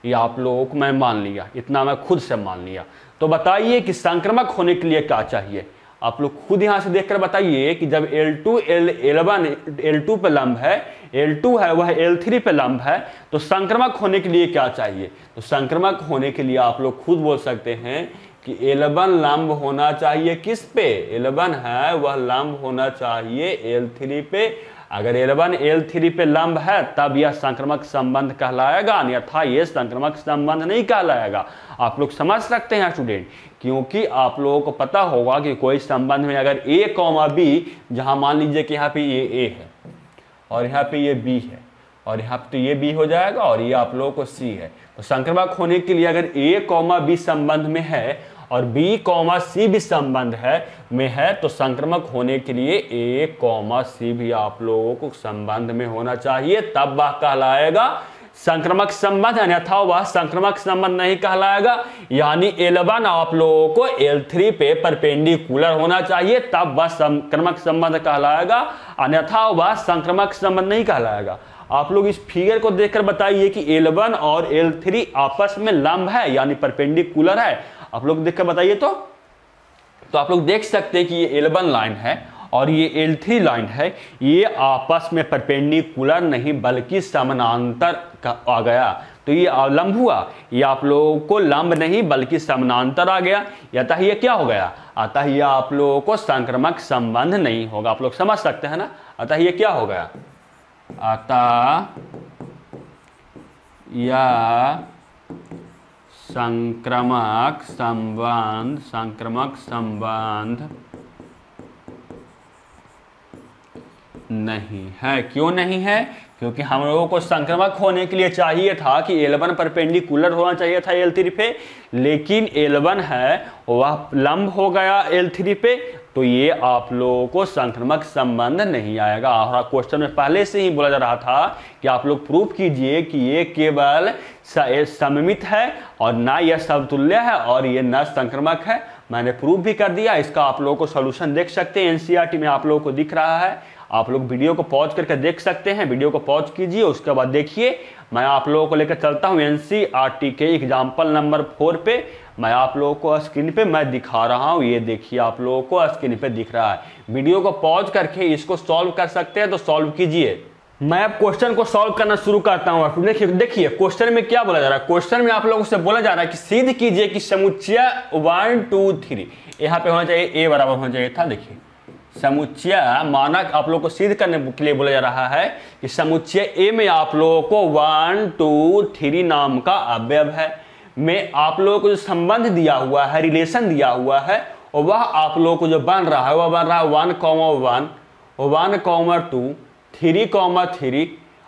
ये आप लोगों को मैं मान लिया, इतना मैं खुद से मान लिया। तो बताइए कि संक्रामक होने के लिए क्या चाहिए, आप लोग खुद यहाँ से देखकर बताइए कि जब L1 L2 पे लंब है, L2 है वह L3 पे लंब है, तो संक्रामक होने के लिए क्या चाहिए। तो संक्रामक होने के लिए आप लोग खुद बोल सकते हैं कि L1 लंब होना चाहिए किस पे, L1 है वह लंब होना चाहिए L3 पे। अगर L1 L3 पे लंब है तब यह संक्रामक संबंध कहलाएगा, अन्यथा यह संक्रामक संबंध नहीं कहलाएगा। आप लोग समझ सकते हैं स्टूडेंट, क्योंकि आप लोगों को पता होगा कि कोई संबंध में अगर A कॉमा B, जहां मान लीजिए कि यहाँ पे ये A है और यहाँ पे ये B है और यहाँ पे तो ये B हो जाएगा और ये आप लोगों को C है, तो संक्रामक होने के लिए अगर A कॉमा B संबंध में है और B कॉमा C भी संबंध में है, तो संक्रामक होने के लिए A कॉमा C भी आप लोगों को संबंध में होना चाहिए, तब वह कहलाएगा संक्रामक संबंध, अन्यथा वह संक्रामक संबंध नहीं कहलाएगा। यानी L1 आप लोगों को L3 पे परपेंडिकुलर होना चाहिए, तब वह संक्रामक संबंध कहलाएगा, अन्यथा वह संक्रामक संबंध नहीं कहलाएगा। आप लोग इस फिगर को देखकर बताइए कि L1 और L3 आपस में लंब है यानी परपेंडिकुलर है, आप लोग देखकर बताइए। तो आप लोग देख सकते हैं कि ये L1 लाइन है और ये L3 लाइन है, ये आपस में परपेंडिकुलर नहीं बल्कि समानांतर आ गया, तो ये लंब हुआ, ये आप लोगों को लंब नहीं बल्कि समानांतर आ गया, अतः ये क्या हो गया, अतः ये आप लोगों को संक्रामक संबंध नहीं होगा। आप लोग समझ सकते हैं ना, अतः ये क्या हो गया, अतः यह संक्रामक संबंध नहीं है। क्यों नहीं है, क्योंकि हम लोगों को संक्रामक होने के लिए चाहिए था कि L1 परपेंडिकुलर होना चाहिए था L3 पे, लेकिन L1 है वह लंब हो गया L3 पे, तो ये आप लोगों को संक्रामक संबंध नहीं आएगा। और क्वेश्चन में पहले से ही बोला जा रहा था कि आप लोग प्रूव कीजिए कि ये केवल सममित है और ना यह समतुल्य है और ये न संक्रामक है। मैंने प्रूव भी कर दिया, इसका आप लोगों को सॉल्यूशन देख सकते हैं, एनसीईआरटी में आप लोगों को दिख रहा है, आप लोग वीडियो को पॉज करके देख सकते हैं। वीडियो को पॉज कीजिए, उसके बाद देखिए, मैं आप लोगों को लेकर चलता हूं एनसीईआरटी के एग्जाम्पल नंबर 4 पे। मैं आप लोगों को स्क्रीन पे मैं दिखा रहा हूं, ये देखिए आप लोगों को स्क्रीन पे दिख रहा है। वीडियो को पॉज करके इसको सॉल्व कर सकते हैं तो सॉल्व कीजिए। मैं अब क्वेश्चन को सॉल्व करना शुरू करता हूं। देखिए क्वेश्चन में क्या बोला जा रहा है, क्वेश्चन में आप लोगों से बोला जा रहा है कि सिद्ध कीजिए कि समुच्चय 1 2 3 यहाँ पे होना चाहिए, a बराबर होना चाहिए था। देखिए समुच्चय मानक आप लोग को सिद्ध करने के लिए बोला जा रहा है कि समुच्चय A में आप लोगों को 1 2 3 नाम का अवयव है, में आप लोगों को जो संबंध दिया हुआ है, रिलेशन दिया हुआ है, और वह आप लोगों को जो बन रहा है वह बन रहा है 1, 1, 1, 2, 3, 3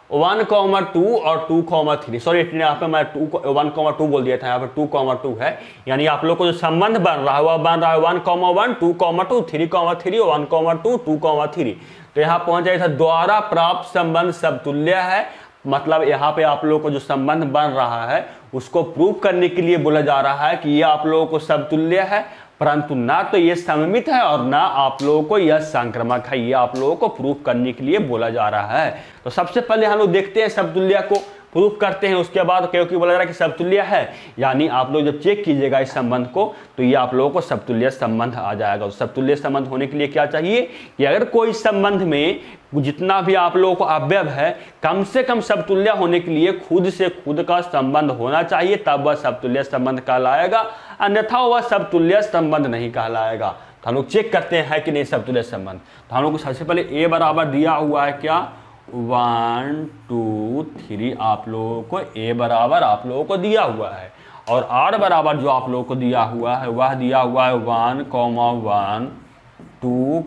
1,2 और 2,3, सॉरी यहाँ पे मैं 1,2 बोल दिया था, यहाँ पे 2,2 है। यानी आप लोग को जो संबंध बन रहा है वह बन रहा है 1,1, 2,2, 3,3, 1,2, 2,3। तो यहाँ पहुंच जाए था द्वारा प्राप्त संबंध समतुल्य है। मतलब यहाँ पे आप लोगों को जो संबंध बन रहा है उसको प्रूव करने के लिए बोला जा रहा है कि ये आप लोगों को समतुल्य है, परंतु ना तो ये सममित है और ना आप लोगों को यह संक्रामक है। ये आप लोगों को प्रूफ करने के लिए बोला जा रहा है। तो सबसे पहले हम लोग देखते हैं समतुल्य को प्रूफ करते हैं, उसके बाद क्योंकि बोला जा रहा है कि समतुल्य है, यानी आप लोग जब चेक कीजिएगा इस संबंध को तो ये आप लोगों को समतुल्य संबंध आ जाएगा। समतुल्य संबंध होने के लिए क्या चाहिए कि अगर कोई संबंध में जितना भी आप लोगों को अवयव है कम से कम समतुल्य होने के लिए खुद से खुद का संबंध होना चाहिए, तब वह समतुल्य संबंध कहलाएगा, अन्यथा वह समतुल्य संबंध नहीं कहलाएगा। तो हम लोग चेक करते हैं कि नहीं समतुल्य संबंध। तो हम लोग को सबसे पहले ए बराबर दिया हुआ है क्या 1 2 3, आप लोगों को ए बराबर आप लोगों को दिया हुआ है, और आर बराबर जो आप लोगों को दिया हुआ है वह दिया हुआ है 1, 1 2,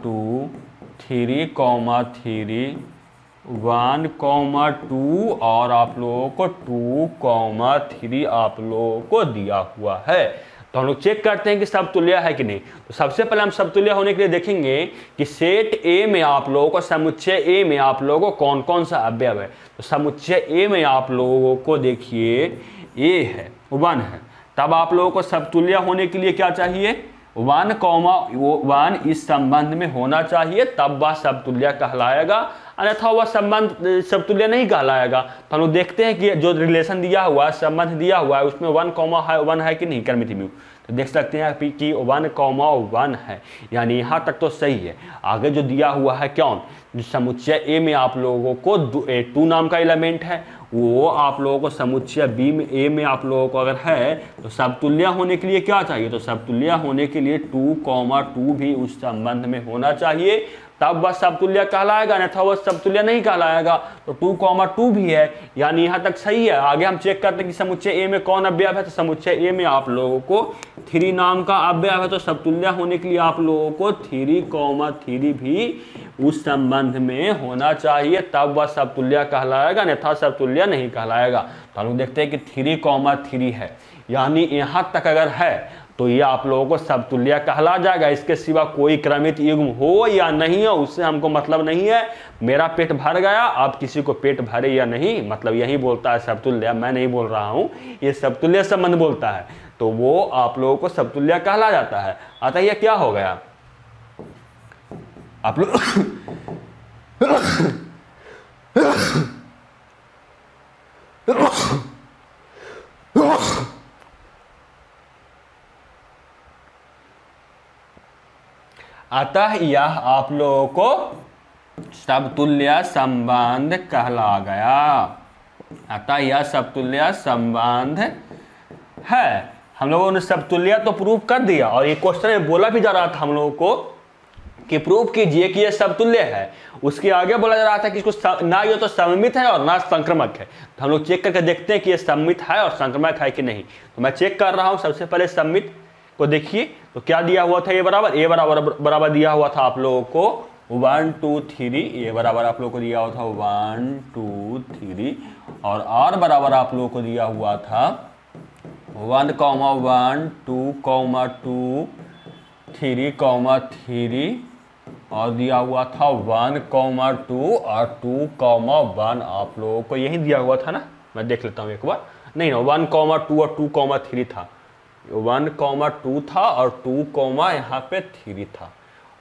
2 3, 3 1, 2 और आप लोगों को 2, 3 आप लोगों को दिया हुआ है। तो हम लोग चेक करते हैं कि समतुल्य है कि नहीं। तो सबसे पहले हम समतुल्य होने के लिए देखेंगे कि सेट ए में आप लोगों को समुच्चय ए में आप लोगों को कौन कौन सा अवयव है। तो समुच्चय ए में आप लोगों को देखिए ए है 1 है, तब आप लोगों को समतुल्य होने के लिए क्या चाहिए 1, इस संबंध में होना चाहिए, तब वह समतुल्य कहलाएगा, अन्यथा वह संबंध समतुल्य नहीं कहलाएगा। तो हम लोग देखते हैं कि जो रिलेशन दिया हुआ है संबंध दिया हुआ है उसमें 1 है कि नहीं कर्मिति म्यू। तो देख सकते हैं कि 1, है, यानी यहाँ तक तो सही है। आगे जो दिया हुआ है कौन जो समुच्चय ए में आप लोगों को 2 नाम का एलिमेंट है, वो आप लोगों को समुच्चय बी में ए में आप लोगों को अगर है तो समतुल्य होने के लिए क्या चाहिए, तो समतुल्य होने के लिए 2, 2 भी उस संबंध में होना चाहिए, तब वह समतुल्य कहलाएगा, अन्यथा वह समतुल्य नहीं कहलाएगा। तो 2, 2 भी है, यानी यहाँ तक सही है। आगे हम चेक करते हैं कि समुच्चय ए में कौन अवयव है। तो समुच्चय ए में आप लोगों को 3 नाम का अवयव है, तो समतुल्य होने के लिए आप लोगों को 3, भी उस संबंध में होना चाहिए, तब वह समतुल्य कहलाएगा, अन्यथा समतुल्य नहीं कहलाएगा। तो हम लोग देखते हैं कि 3, है, यानी यहाँ तक अगर है तो ये आप लोगों को समतुल्य कहला जाएगा। इसके सिवा कोई क्रमित युग्म हो या नहीं हो उससे हमको मतलब नहीं है। मेरा पेट भर गया, अब किसी को पेट भरे या नहीं, मतलब यही बोलता है समतुल्य, मैं नहीं बोल रहा हूँ, ये समतुल्य संबंध बोलता है, तो वो आप लोगों को समतुल्य कहला जाता है। अतः ये क्या हो गया आप लोग अतः यह आप लोगों को समतुल्य संबंध कहला गया। अतः यह समतुल्य संबंध है। हम लोगों ने समतुल्य तो प्रूव कर दिया, और ये क्वेश्चन में बोला भी जा रहा था हम लोगों को कि प्रूव कीजिए कि यह समतुल्य है। उसके आगे बोला जा रहा था कि इसको ना ये तो सममित है और ना संक्रमक है। तो हम लोग चेक करके देखते हैं कि यह सममित है और संक्रमक है कि नहीं। तो मैं चेक कर रहा हूं। सबसे पहले सममित को देखिए, तो क्या दिया हुआ था, ए बराबर दिया हुआ था आप लोगों को 1 2 3, ए बराबर आप लोगों को दिया हुआ था 1 2 3, और आर बराबर आप लोगों को दिया हुआ था 1, 1 2, 2 3, 3, और दिया हुआ था 1, 2 और 2, 1 आप लोगों को यही दिया हुआ था ना। मैं देख लेता हूँ एक बार, नहीं ना 1, 2 और 2, 3 था, 1, 2 था और 2, यहाँ पे 3 था।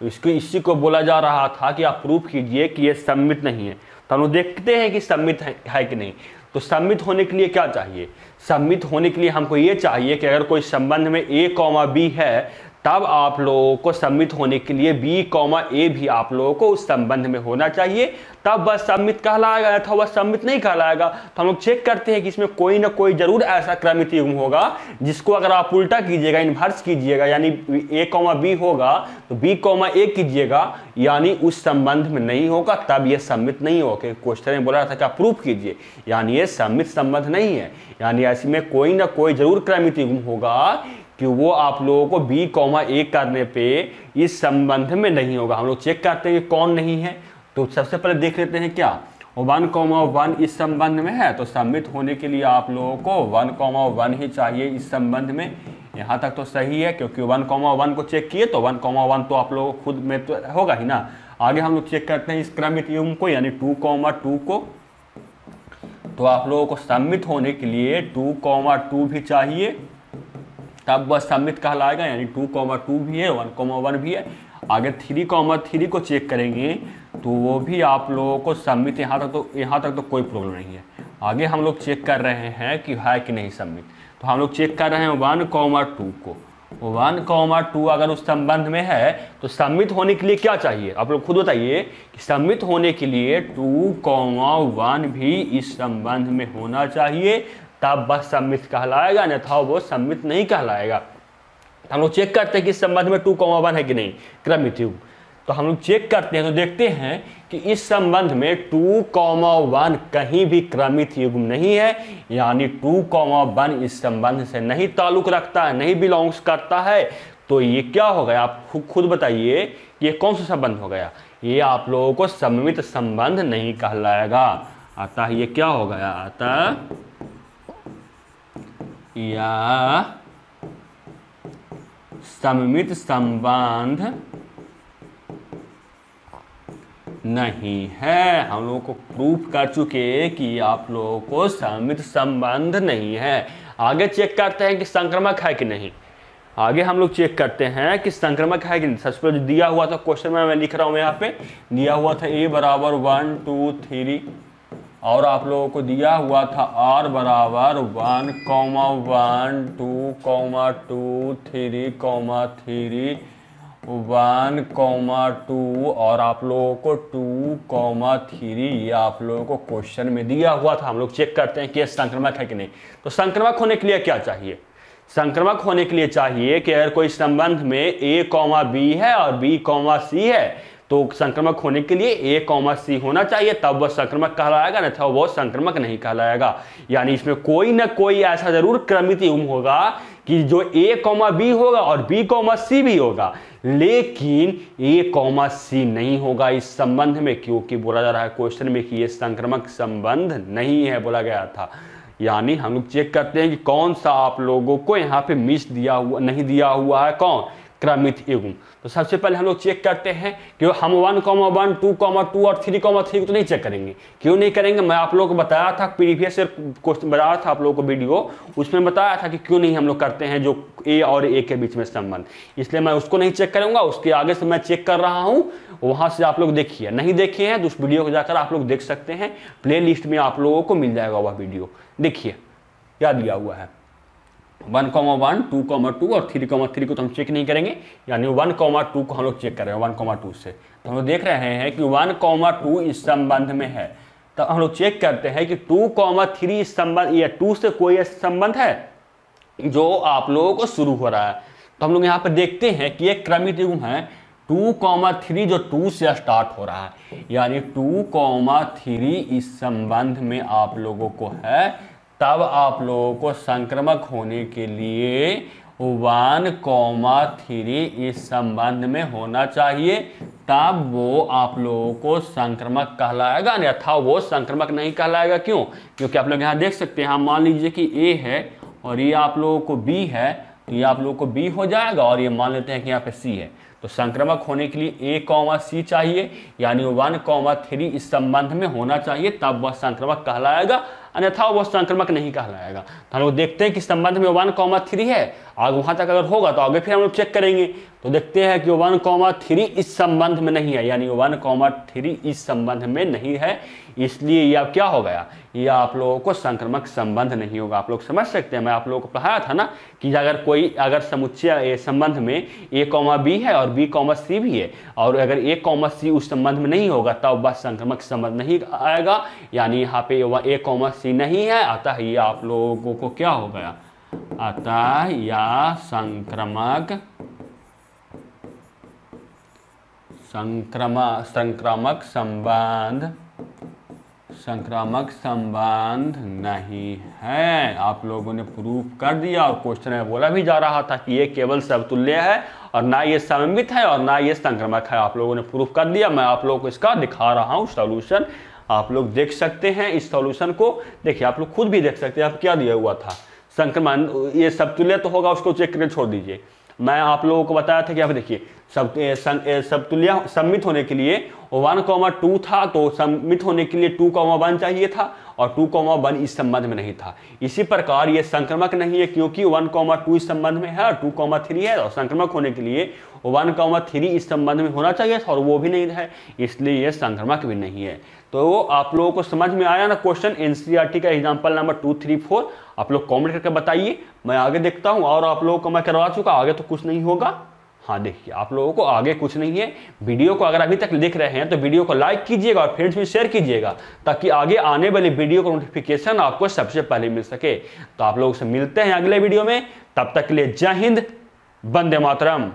इसी को बोला जा रहा था कि आप प्रूफ कीजिए कि ये सममित नहीं है। तो हम देखते हैं कि सममित है कि नहीं। तो सममित होने के लिए क्या चाहिए, सममित होने के लिए हमको ये चाहिए कि अगर कोई संबंध में a, b है, तब आप लोगों को सममित होने के लिए b, a भी आप लोगों को उस संबंध में होना चाहिए, तब वह सममित कहलाएगा, अथवा वह सममित नहीं कहलाएगा। तो हम लोग चेक करते हैं कि इसमें कोई ना कोई जरूर ऐसा क्रमित युग्म होगा जिसको अगर आप उल्टा कीजिएगा, इन्वर्स कीजिएगा, यानी a, b होगा तो b, a कीजिएगा, यानी उस संबंध में नहीं होगा, तब यह सममित नहीं होगा। क्वेश्चन में बोला रहा था कि आप प्रूफ कीजिए, यानी ये सममित संबंध नहीं है, यानी ऐसे में कोई ना कोई जरूर क्रमित युग्म होगा कि वो आप लोगों को b, a करने पे इस संबंध में नहीं होगा। हम लोग चेक करते हैं कि कौन नहीं है। तो सबसे पहले देख लेते हैं क्या 1,1 इस संबंध में है तो सममित होने के लिए आप लोगों को 1,1 ही चाहिए इस संबंध में। यहाँ तक तो सही है, क्योंकि 1,1 को चेक किए तो 1,1 तो आप लोगों को खुद में तो होगा ही ना। आगे हम लोग चेक करते हैं इस क्रमित युग्म को, यानी 2,2 को। तो आप लोगों को सममित होने के लिए 2,2 भी चाहिए, तब वह सममित कहलाएगा, यानी 2,2 भी है, 1,1 भी है। आगे 3,3 को चेक करेंगे तो वो भी आप लोगों को सममित, यहाँ तक तो कोई प्रॉब्लम नहीं है। आगे हम लोग चेक कर रहे हैं कि है कि नहीं सममित, तो हम लोग चेक कर रहे हैं 1,2 को। 1,2 अगर उस संबंध में है तो सममित होने के लिए क्या चाहिए, आप लोग खुद बताइए कि सममित होने के लिए 2,1 भी इस संबंध में होना चाहिए, तब बस सममित कहलाएगा, अन्यथा वो सममित नहीं कहलाएगा। हम लोग चेक करते हैं कि इस संबंध में 2,1 है कि नहीं क्रमित युग्म। तो हम लोग चेक करते हैं तो देखते हैं कि इस संबंध में 2,1 कहीं भी क्रमित युग्म नहीं है, यानी 2,1 इस संबंध से नहीं ताल्लुक रखता है, नहीं बिलोंग्स करता है। तो ये क्या हो गया, आप खुद बताइए कि ये कौन सा संबंध हो गया, ये आप लोगों को सममित संबंध नहीं कहलाएगा। अतः ये क्या हो गया, अतः यह सममित संबंध नहीं है। हम लोगों को प्रूफ कर चुके कि आप लोगों को सममित संबंध नहीं है। आगे चेक करते हैं कि संक्रामक है कि नहीं। आगे हम लोग चेक करते हैं कि संक्रामक है कि नहीं। सबसे पहले दिया हुआ था क्वेश्चन में, मैं लिख रहा हूं यहाँ पे, दिया हुआ था a बराबर 1, 2, 3 और आप लोगों को दिया हुआ था r बराबर 1, 1, 2, 2, 3, 3, 1, 2 और आप लोगों को 2, 3 ये आप लोगों को क्वेश्चन में दिया हुआ था। हम लोग चेक करते हैं कि यह संक्रामक है कि नहीं। तो संक्रामक होने के लिए क्या चाहिए, संक्रामक होने के लिए चाहिए कि अगर कोई संबंध में a, b है और b, c है तो संक्रामक होने के लिए a, c होना चाहिए, तब वह संक्रामक कहलाएगा, अन्यथा वो संक्रामक नहीं कहलाएगा। यानी इसमें कोई ना कोई ऐसा जरूर क्रमित युग्म होगा कि जो a, b होगा और b, c भी होगा, लेकिन a, c नहीं होगा इस संबंध में, क्योंकि बोला जा रहा है क्वेश्चन में कि ये संक्रामक संबंध नहीं है बोला गया था। यानी हम लोग चेक करते हैं कि कौन सा आप लोगों को यहाँ पे मिस दिया हुआ नहीं दिया हुआ है, कौन, क्रमित युग्म। तो सबसे पहले हम लोग चेक करते हैं कि हम 1,1, 2,2 और 3,3 को तो नहीं चेक करेंगे। क्यों नहीं करेंगे, मैं आप लोगों को बताया था, प्रीवियस क्वेश्चन बताया था आप लोगों को वीडियो, उसमें बताया था कि क्यों नहीं हम लोग करते हैं जो ए और ए के बीच में संबंध, इसलिए मैं उसको नहीं चेक करूंगा। उसके आगे से मैं चेक कर रहा हूं, वहां से आप लोग देखिए, नहीं देखे हैं तो उस वीडियो को जाकर आप लोग देख सकते हैं, प्ले लिस्ट में आप लोगों को मिल जाएगा वह वीडियो। देखिए क्या दिया हुआ है, 1,1, 2,2 और 3,3 को तो हम चेक नहीं करेंगे, यानी 1,2 को हम लोग चेक कर रहे हैं 1,2 से। तो हम लोग देख रहे हैं कि 1,2 इस संबंध में है, तो हम लोग चेक करते हैं कि 2,3 इस संबंध या 2 से कोई ऐसा संबंध है जो आप लोगों को शुरू हो रहा है। तो हम लोग यहाँ पर देखते हैं कि एक क्रमित युग्म है 2,3 जो 2 से स्टार्ट हो रहा है, यानी 2,3 इस संबंध में आप लोगों को है, तब आप लोगों को संक्रामक होने के लिए 1,3 इस संबंध में होना चाहिए, तब वो आप लोगों को संक्रामक कहलाएगा, अन्यथा वो संक्रामक नहीं कहलाएगा। क्यों, क्योंकि आप लोग यहाँ देख सकते हैं, हम मान लीजिए कि A है और ये आप लोगों को B है, तो ये आप लोगों को B हो जाएगा, और ये मान लेते हैं कि यहाँ पे C है। तो संक्रामक होने के लिए A, C चाहिए, यानी 1,3 इस संबंध में होना चाहिए, तब वह संक्रामक कहलाएगा, अन्यथा वह संक्रामक नहीं कहलाएगा। तो हम लोग देखते हैं कि संबंध में 1,3 है, आगे वहां तक अगर होगा तो आगे फिर हम लोग चेक करेंगे। तो देखते हैं कि 1,3 इस संबंध में नहीं है, यानी 1,3 इस संबंध में नहीं है, इसलिए यह क्या हो गया, यह आप लोगों को संक्रामक संबंध नहीं होगा। आप लोग समझ सकते हैं, मैं आप लोगों को पढ़ाया था ना कि अगर समुच्चय संबंध में A, B है और B, C भी है, और अगर A, C उस संबंध में नहीं होगा तब वह संक्रामक संबंध नहीं आएगा, यानी यहाँ पे A, C नहीं है, अतः ये आप लोगों को क्या हो गया, अतः यह संक्रामक संबंध नहीं है। आप लोगों ने प्रूफ कर दिया, और क्वेश्चन में बोला भी जा रहा था कि ये केवल समतुल्य है और ना ये सममित है और ना ये संक्रामक है। आप लोगों ने प्रूफ कर दिया, मैं आप लोगों को इसका दिखा रहा हूँ सॉल्यूशन, आप लोग देख सकते हैं इस सॉल्यूशन को। देखिए आप लोग खुद भी देख सकते हैं आप क्या दिया हुआ था, संक्रमण ये समतुल्य तो होगा, उसको चेक करके छोड़ दीजिए। मैं आप लोगों को बताया था कि आप देखिए समतुल्य सम्मित होने के लिए 1,2 था, तो सम्मित होने के लिए 2,1 चाहिए था और 2,1 इस संबंध में नहीं था। इसी प्रकार ये संक्रमक नहीं है क्योंकि 1,2 इस संबंध में है और 2,3 है, और संक्रमक होने के लिए 1,3 इस संबंध में होना चाहिए और वो भी नहीं है, इसलिए ये संक्रमक भी नहीं है। तो आप लोगों को समझ में आया ना क्वेश्चन। एनसीईआरटी का एग्जांपल नंबर 2, 3, 4 आप लोग कमेंट करके बताइए, मैं आगे देखता हूं। और आप लोगों को मैं करवा चुका, आगे तो कुछ नहीं होगा। हाँ देखिए आप लोगों को आगे कुछ नहीं है। वीडियो को अगर अभी तक देख रहे हैं तो वीडियो को लाइक कीजिएगा और फ्रेंड्स में शेयर कीजिएगा, ताकि आगे आने वाली वीडियो का नोटिफिकेशन आपको सबसे पहले मिल सके। तो आप लोगों से मिलते हैं अगले वीडियो में, तब तक के लिए जय हिंद, वंदे मातरम।